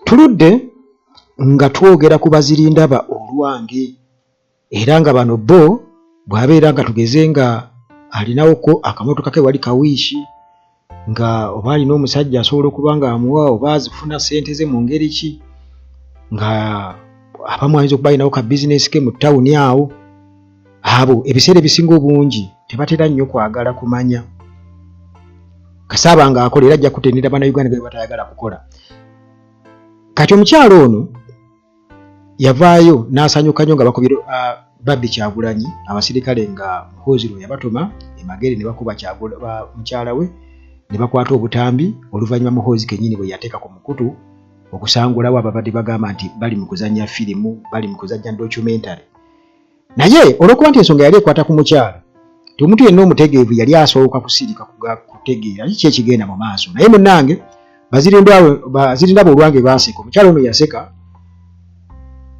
tuludde nga twogera ku Bazirindaba Olwange era nga bano bo bwabeera nga tugeze nga alinawoko akamotoka ke wali kawiishi nga oba alina omusajja asobola okuba nga amuwa oba azifuna ssente ze mu ngeri ki nga abamu ayinza okuba alinawo ka bizinesi ke mu ttawuni awo abo ebiseera ebisinga obungi tebatera nnyo kwagala kumanya kasaaba nga akola era ajja kutendera bannayuganda be batayagala kukola. Kati omukyalo ono yavaayo n'asanyuka nnyo nga bakubira Babbi Kyagulanyi abasirikale nga Muhoozi yabatuma emagere ne bakuba mukyala we ne bakwata obutambi oluvannyuma Muhoozi kennyini bwe yateeka ku mukutu okusangulawo ababadde bagamba nti bali mu kuzannya firimu bali mu kuzannya documentary. Naye olw'okuba nti ensonga yali ekwata ku mukyala ti omuntu yenna omutegeevu yali asooka kusirika kutegeera kiki ekigenda mu maaso. Naye munnange Bazirindaba Olwange baaseka. Omukyala ono yaseka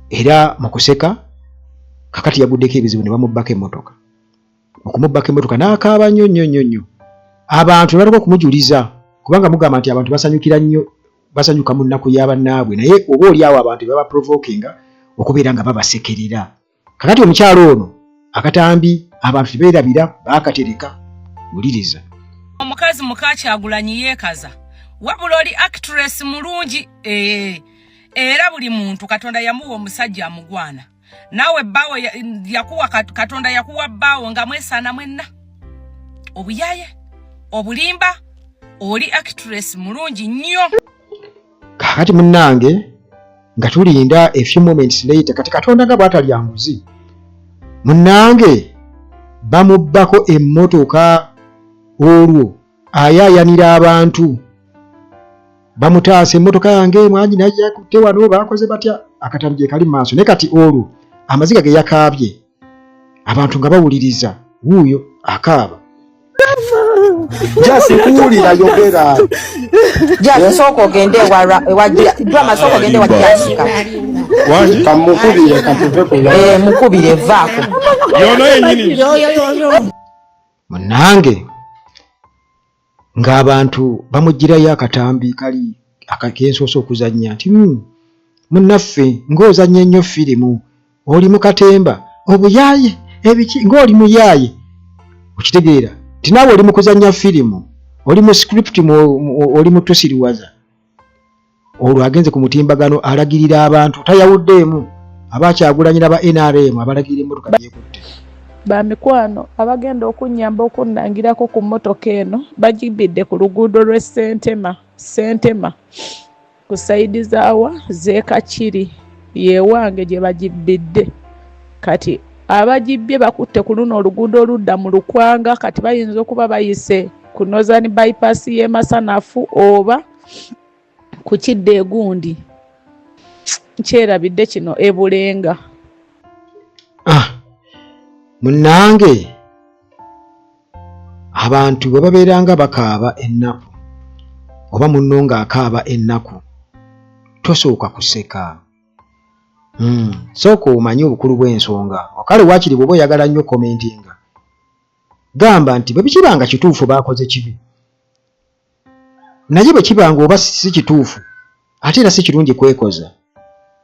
era mu kuseka kakati yaguddeko ebizibu ne bamubbako emmotoka. Okumubbako emmotoka n'akaaba nnyo nnyo nnyo nnyo. Abantu ne bataka okumujuliza kubanga mugamba nti abantu basanyukira nnyo basanyuka mu nnaku y'abannaabwe naye oba oli awo abantu baba provokinga okubeera nga babasekerera. Kakati omukyalo ono akatambi abantu tebeerabira baakatereka. Wuliriza. Omukazi muka Kyagulanyi yeekaza wabula oli actress mulungi era buli muntu Katonda yamuwa omusajja amugwana. Nawe bbawo yakuwa Katonda yakuwa bbawo nga mwesaana mwenna. Obuyaye obulimba oli actress mulungi nnyo. Kakati munnange nga tulinda a few moments later kati Katonda nga bw'atali anguzi munnange bamubbako emmotoka olwo ayaayanira abantu bamutaasa emmotoka yange mwanyi najja kutte wano baakoze batya akatambi gye kali mu maaso naye kati olwo amaziga ge yakaabye abantu nga bawuliriza wuuyo akaaba. Jasi kuwulira yogera. Jasi soko ogende wajja drama soko ogende wajja Wanji kamukubire katuve kula. Mukubire vaako. Yono yenyini. Munnange ng'abantu bamugirayo akatambi kali akakensoosa okuzannya nti munnaffe ng'ozannya ennyo firimu oli mu katemba obuyaaye ebiki ng'oli muyaaye okitegeera ti naawe oli mu kuzannya firimu oli mu script oli mu tusiriwaza olwo agenze ku mutimbagano alagirira abantu tayawuddeemu Kyagulanyi n'aba NRM abalagirira emmotoka gyekutte. Bamikwano abagenda okunyamba okunnangirako ku mmotoka eno bagibidde ku luguudo lw'e Sentema ku sayidi zaawa z'Ekakiri yewange gye bagibidde. Kati abagibbye bakutte ku luno oluguudo oludda mu Lukwanga kati bayinza okuba bayise ku Northern bypass y'e Masanafu oba ku Kidde egundi kyerabidde kino e Bulenga. Munnange abantu bwe babeeranga bakaaba ennaku oba munno ng'akaaba ennaku tosooka kuseka. Sooka omanye obukulu bw'ensonga okale waakiri bw'oba oyagala nnyo commentinga gamba nti bwe bikibanga kituufu baakoze kibi naye bwe kibanga oba si kituufu ate era si kirungi kwekoza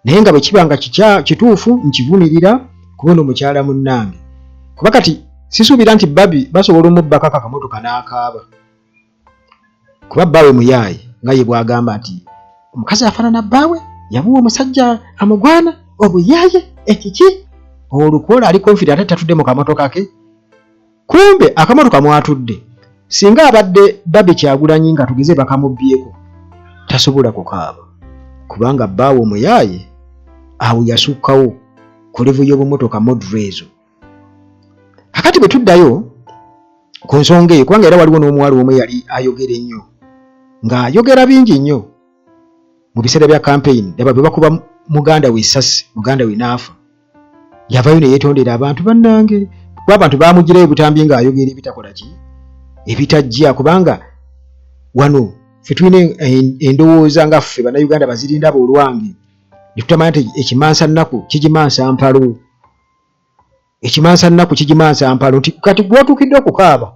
naye nga bwe kibanga kituufu nkivumirira kubona omukyala munnange kuba kati sisuubira nti Babbi basobola omubbako akamotoka n'akaaba kuba bbaawe muyaaye nga ye bw'agamba nti omukazi afaanana bbaawe yamuwa omusajja amugwana obuyaaye ekiki olukwola ali confident ate tatudde mu kamotoka ke kumbe akamotoka mwatudde singa abadde Babbi Kyagulanyi nga tugeze bakamubbyeko tasobola kukaaba kubanga bbaawe omuyaaye awo yasukkawo ku levu y'obumotoka module ezo. Kakati bwe tuddayo ku nsonga eyo kubanga era waliwo n'omuwala omu yali ayogera ennyo ng'ayogera bingi nnyo mu biseera bya campaign laba bwe bakuba muganda we essasi muganda we n'afa yavayo ne yeetondera abantu bannange kuba abantu baamugirayo butambi ng'ayogera ebitakola ki ebitajja kubanga wano ffe tulina endowooza nga ffe bannayuganda Bazirindaba Olwange ne tutamanya nti ekimansa nnaku kigimansa mpalo ekimansa nnaku kigimansa mpalo nti kati gw'otuukidde okukaaba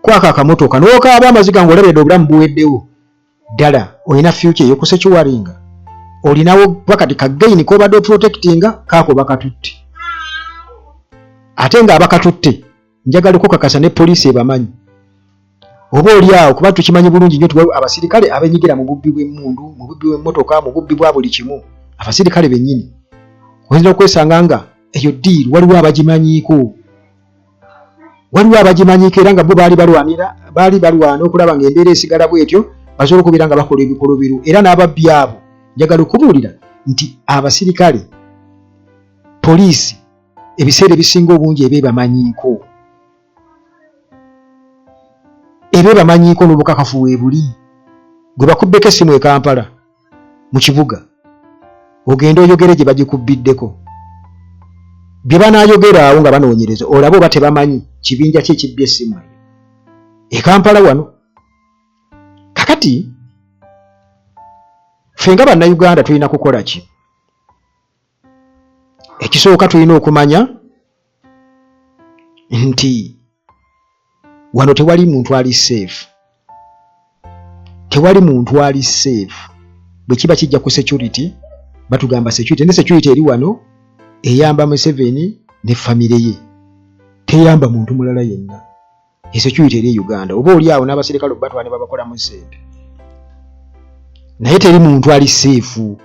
kwaka akamotoka n'okaaba amaziga ng'olabedde obulamu buweddewo ddala olina future ey'okusekiwalinga olinawo bakati kagaini kobadde protectinga kako bakatutte ate nga abakatutte njagala okukakasa ne poliisi ebamanyi oba oli awo kuba tukimanyi bulungi nnyo tuwa abasirikale abenyigira mu bubbi bw'emmundu mu bubbi bw'emmotoka mu bubbi bwa buli kimu abasirikale bennyini oyinza okwesanga nga eyo ddiiri waliwo abagimanyiiko era nga bo baali balwana okulaba ng'embeera esigala bwetyo basobola okubeera nga bakola ebikolobiru era n'ababbi abo njagala okubuulira nti abasirikale poliisi ebiseera ebisinga obungi ebebamanyiiko n'obukakafu weebuli gwe bakubbeko essimu e Kampala mu kibuga ogenda oyogere gye bagikubbiddeko bye banaayogera awo nga banoonyereza olaba oba tebamanyi kibinja ki ekibbye essimu eyo e Kampala wano. Kakati ffe nga bannayuganda tulina kukola ki? Ekisooka tulina okumanya nti wano tewali muntu ali safe. Bwe kiba kijja ku security batugamba security ne security eri wano eyamba Museveni ne famire ye teyamba muntu mulala yenna. Security eri Uganda oba oli awo n'abasirikale batwane babakola mu sente naye teri muntu ali safe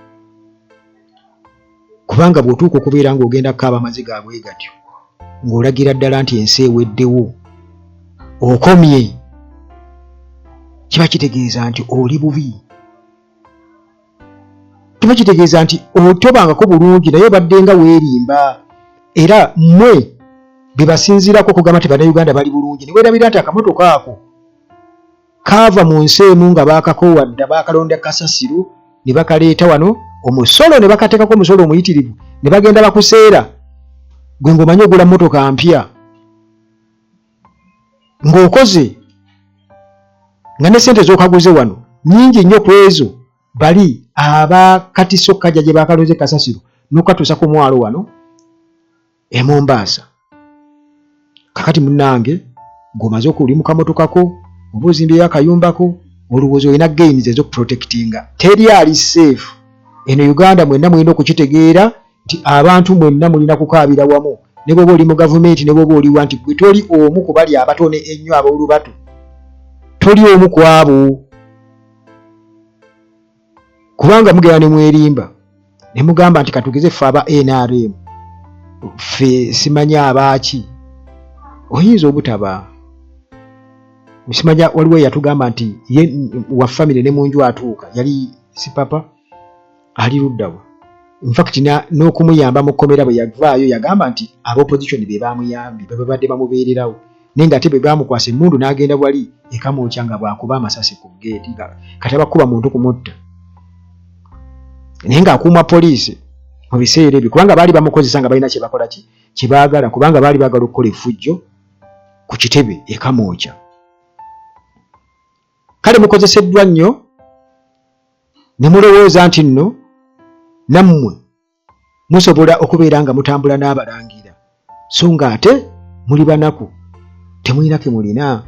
kubanga bw'otuuka okubeera ng'ogenda kukaaba amaziga abwe gatyo ng'olagira ddala nti ensi eweddewo okomye kiba kitegeeza nti oli bubi, kiba kitegeeza nti otobangako bulungi naye badde nga weerimba era mmwe bebasinziirako okugamba nti bannayuganda bali bulungi ne weerabira nti akamotoka ako kaava mu nsi emu nga baakakowadda baakalonda kasasiro ne bakaleeta wano omusolo ne bakateekako omusolo omuyitirivu ne bagenda bakuseera gwe ng'omanyi ogula mmotoka mpya ng'okoze nga ne ssente z'okaguze wano nnyingi nnyo ku ezo bali abakatiso kajja gye baakalonze kasasiro n'okatuusa ku mwalo wano e Mombasa. Kakati munnange ng'omaze okuli mu kamotokako oba ozimbyeyo akayumbako olowooza olina gains ez'okuprotectinga teri ali safe. Eno Uganda mwenna mulina okukitegeera nti abantu mwenna mulina kukaabira wamu ne bw'oba oli mu gavumenti ne bw'oba oliwa nti gwe toli omu ku bali abatone ennyo ab'olubato toli omu ku abo kubanga mugenda ne mwerimba ne mugamba nti katugeze ffe aba NRM ffe simanya abaaki oyinza obutaba simanya waliwo yatugamba nti ye wa family ne munju atuuka yali si papa ali luddawa in fact n'okumuyamba mu kkomera bwe yavaayo yagamba nti ab'opposition be bamuyambye babadde bamubeererawo naye nga ate bwe bamukwasa emmundu n'agenda wali ekamwokya nga bwakuba amasasi ku geeti kati abakuba muntu kumutta naye ng'akuuma poliisi mu biseera ebyo kubanga baali bamukozesa nga balina kye bakola kye baagala kubanga baali baagala okukola effujjo ku kitebe ekamwokya. Kale mukozeseddwa nnyo ne mulowooza nti nno nammwe musobola okubeera nga mutambula n'abalangira so nga ate muli banaku temulina ke mulina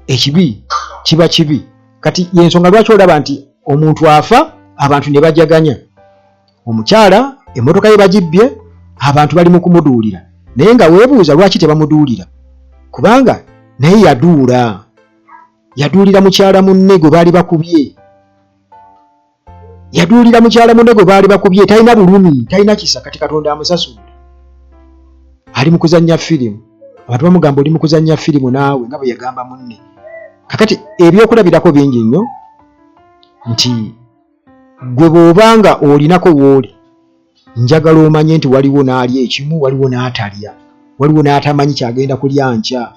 ekibi kiba kibi. Kati yensonga lwaki olaba nti omuntu afa abantu ne bajaganya omukyala emmotoka ye bagibbye abantu bali mu kumuduulira naye nga weebuuza lwaki tebamuduulira kubanga naye yaduulira mukyala munne gwe baali bakubye talina bulumi talina kisa kati Katonda amusasudde ali mu kuzannya firimu abantu bamugamba oli mu kuzannya firimu naawe nga bwe yagamba munne. Kakati ebyokulabirako bingi nnyo nti gwe bw'obanga olinako w'oli njagala omanye nti waliwo n'alya ekimu waliwo n'atalya waliwo n'atamanyi kyagenda kulya nkya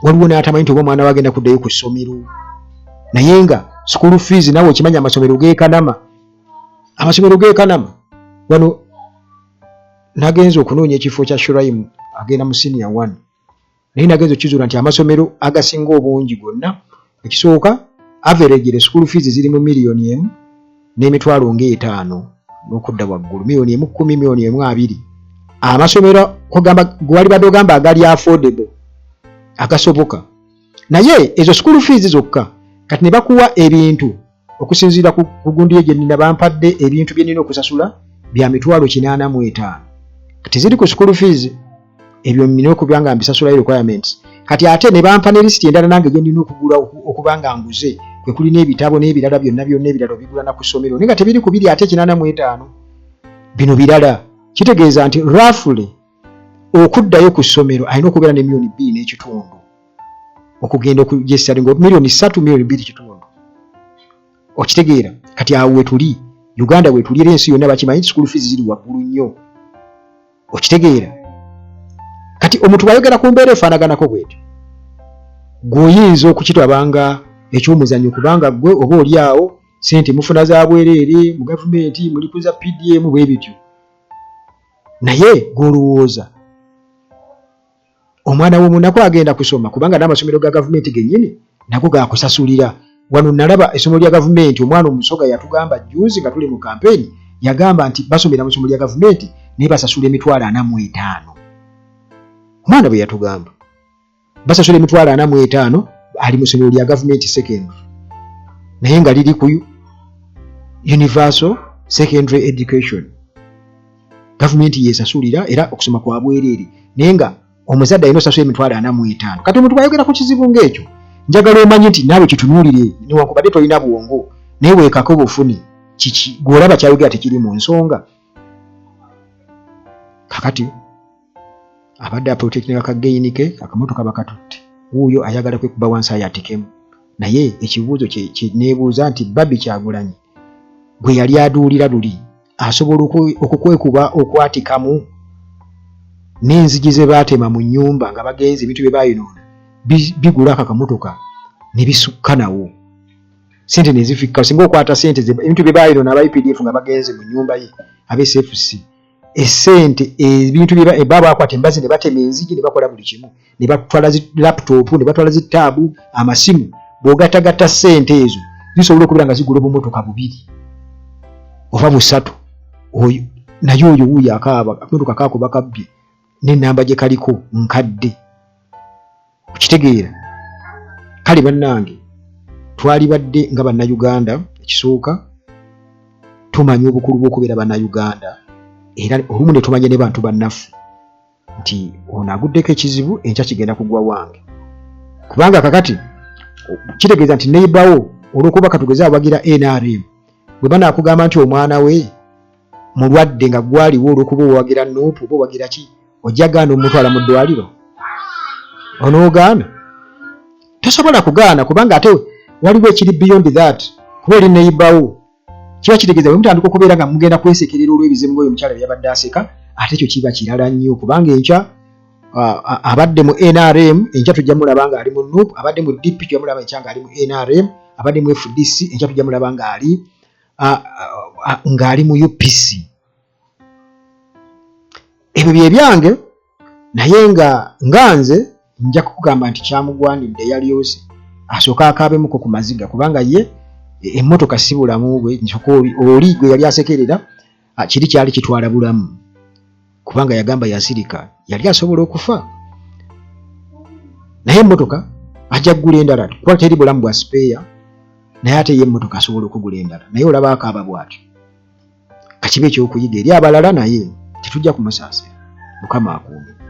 waliwo n'atamanyi nti oba omwana we agenda kuddayo ku ssomero naye nga school fees nawe okimanya amasomero g'ekanama wano nagenza okunoonya ekifo kya Shuraimu agenda mu senior 1 naye nagenza okizuula nti amasomero agasinga obungi gonna ekisooka average school fees ziri mu $1,000,000 n'emitwalo nga 5 n'okudda waggulu $1,10,000 $1,20,000 amasomero gwali badde ogamba agali affordable agasoboka naye ezo school fees zokka kati ne bakuwa ebintu okusinziira ku gundi gye nina bampadde ebintu bye nina okusasula bya mitwalo 85 kati ziri ku school fees ebyo nina okubanga mbisasula requirements kati ate ne bampa ne list endala nange gye nina okugula okubanga nguze kwe kuli n'ebitabo n'ebirala byonna ebirala bigula na ku ssomero ninga tebiri ku biri ate 85 bino birala kitegeeza nti roughly okuddayo ku ssomero alina okubeera ne million 2.5 okugenda okugesa ngo million 3 million 2.5 okitegeera kati awo wetuli Uganda wetuli era ensi yonna bakimanyi school fees ziri waggulu nnyo okitegeera kati omuntu bayogera ku mbeera efaanaganako bwetyo gwoyinza okukitabanga ekyomuzannyo kubanga gwe oba oli awo sente mufuna za bwereere mu gavumenti muli kuza PDM bwe bityo naye golowooza omwana w'omunako agenda kusoma kubanga n'amasomero ga gavumenti gennyini nago gakusasulira wano nalaba essomero lya gavumenti omwana omusoga yatugamba juzi nga tuli mu kampeni yagamba nti basomera mu ssomero lya gavumenti naye basasula emitwalo 45 omwana bwe yatugamba basasula emitwalo 45 ali mu ssomero lya gavumenti secondary naye nga liri ku universal secondary education gavumenti yesasulira era okusoma kwa bwereere naye nga omuzadde alina osasula emitwalo 45 kati omuntu bwayogera ku kizibu ng'ekyo njagala omanyi nti naawe kitunuulire newankubadde tolina bwongo naye weekako bufuni kiki gw'olaba kyayogera tekiri mu nsonga kakati abadde aprotektinga akageyini ke akamotoka bakatutte wuuyo ayagala kwekuba wansi ayatikemu naye ekibuuzo kye neebuuza nti Babi Kyagulanyi gwe yali aduulira luli asobola okukwekuba okwatikamu n'enzigi ze baatema mu nnyumba nga bagenzi ebintu bye baayinoona bigula akamotoka ne bisukka nawo sente ne zifikka singa okwata sente ebintu bye baayinoona aba IPDF nga bagenzi mu nnyumba ye ab'SFC esente ebintu bye baba akwata embazi ne batema enzigi ne bakola buli kimu ne batwala zi laptop ne batwala zi taabu amasimu bw'ogatagatta sente ezo zisobola okubeera nga zigula obumotoka 2 oba 3 oyo naye oyo wuuyo akaaba akamotoka kaako bakabbye n'ennamba gye kaliko nkadde okitegeera kale bannange twali badde nga bannayuganda ekisooka tumanya obukulu bw'okubeera bannayuganda era olumu ne tumanya ne bantu bannaffe nti ono aguddeko ekizibu enkya kigenda kugwa wange kubanga kakati kitegeeza nti neibawo olw'okuba katugeze abagira NRM bwe banaakugamba nti omwana we mulwadde nga gwaliwo olw'okuba owagira nuupu oba owagira ki ojja gaana omutwala mu ddwaliro onoogaana tosobola kugaana kubanga ate waliwo ekiri beyond that kuba oli neibawo kiba kitegeeza bwe mutandika okubeera nga mugenda kwesekerera olw'ebizibu ng'oyo omukyala byabadde aseka ate ekyo kiba kirala nnyo kubanga enkya abadde mu NRM enkya tujja mulaba nga ali mu NUP abadde mu DP tujja mulaba enkya nga ali mu NRM abadde mu FDC enkya tujja mulaba nga ali mu UPC ebyo bye byange naye nga nze nja kukugamba nti kyamugwanidde yali yose asooka akaabemuko ku maziga kubanga ye emmotoka si bulamu bwe oli gwe yali asekerera kiri kyali kitwala bulamu kubanga yagamba yasirika yali asobola okufa naye emmotoka ajja kugula endala kuba teri bulamu bwa spare naye ate ye emmotoka asobola okugula endala naye olaba akaaba bw'atyo kakiba ekyokuyiga eri abalala naye tetujja kumusaasira mukama akuume